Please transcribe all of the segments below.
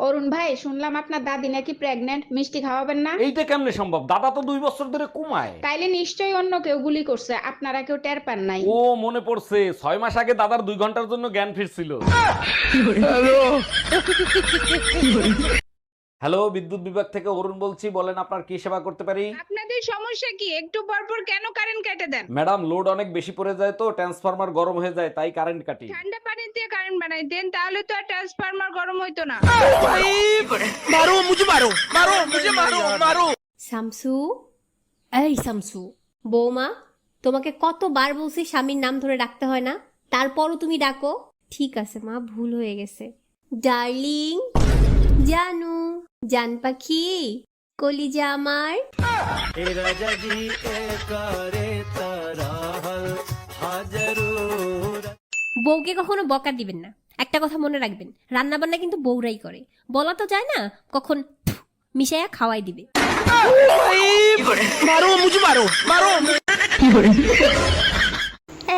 অরুণ ভাই, শুনলাম আপনার দাদি নাকি প্রেগনেন্ট, মিষ্টি খাওয়াবেন না? এইটা কেমনে সম্ভব? দাদা তো 2 বছর ধরে কমায়। তাইলে নিশ্চয়ই অন্য কেউ গুলি করছে, আপনারা কেউ টের পান নাই। ও মনে পড়ছে, 6 মাস আগে দাদার 2 ঘন্টার জন্য জ্ঞান ফিরছিল। হ্যালো, বিদ্যুৎ বিভাগ থেকে অরুণ বলছি, বলেন আপনার কি সেবা করতে পারি? আপনাদের সমস্যা কি? একটু পর পর কেন কারেন্ট কেটে দেন? ম্যাডাম, লোড অনেক বেশি পড়ে যায় তো ট্রান্সফরমার গরম হয়ে যায়, তাই কারেন্ট কাটি। ঠান্ডা পানি দিয়ে কারেন্ট বানাই দেন, তাহলে তো আর ট্রান্সফরমার গরম হইতো না। শামসু, এই শামসু, বৌমা, তোমাকে কতবার বলছি স্বামীর নাম ধরে ডাকতে হয় না, তারপরও তুমি ডাকো। ঠিক আছে মা, ভুল হয়ে গেছে। ডার্লিং, জানু, জান পাখি, কলিজা আমার। বউকে কখনো বকা দিবেন না, একটা কথা মনে রাখবেন, রান্না বান্না কিন্তু বউরাই করে। বলা তো যায় না কখন মিশাইয়া খাওয়াই দিবে।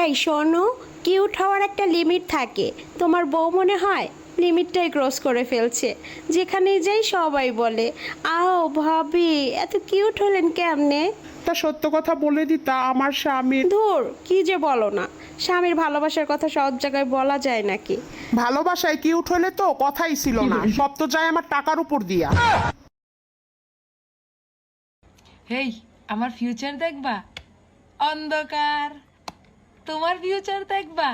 এই শোনো, কিউট হওয়ার একটা লিমিট থাকে। তোমার বউ মনে হয় লিমিটটাই ক্রস করে ফেলছে। যেখানে যাই সবাই বলে, আও ভাবি এত কিউট হলেন কেমনে। তা সত্য কথা বলে দিতা আমার স্বামী। ধুর, কি যে বলো না, স্বামীর ভালোবাসার কথা সব জায়গায় বলা যায় নাকি? ভালোবাসায় কিউট হলে তো কথাই ছিল না, সব তো যায় আমার টাকার উপর দিয়া। হেই, আমার ফিউচার দেখবা? অন্ধকার। তোমার ফিউচার দেখবা?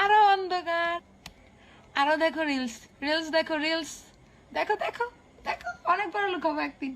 আরো অন্ধকার। আরো দেখো রিলস, রিলস দেখো, রিলস দেখো দেখো দেখো, অনেক বড় লোক হবো একদিন।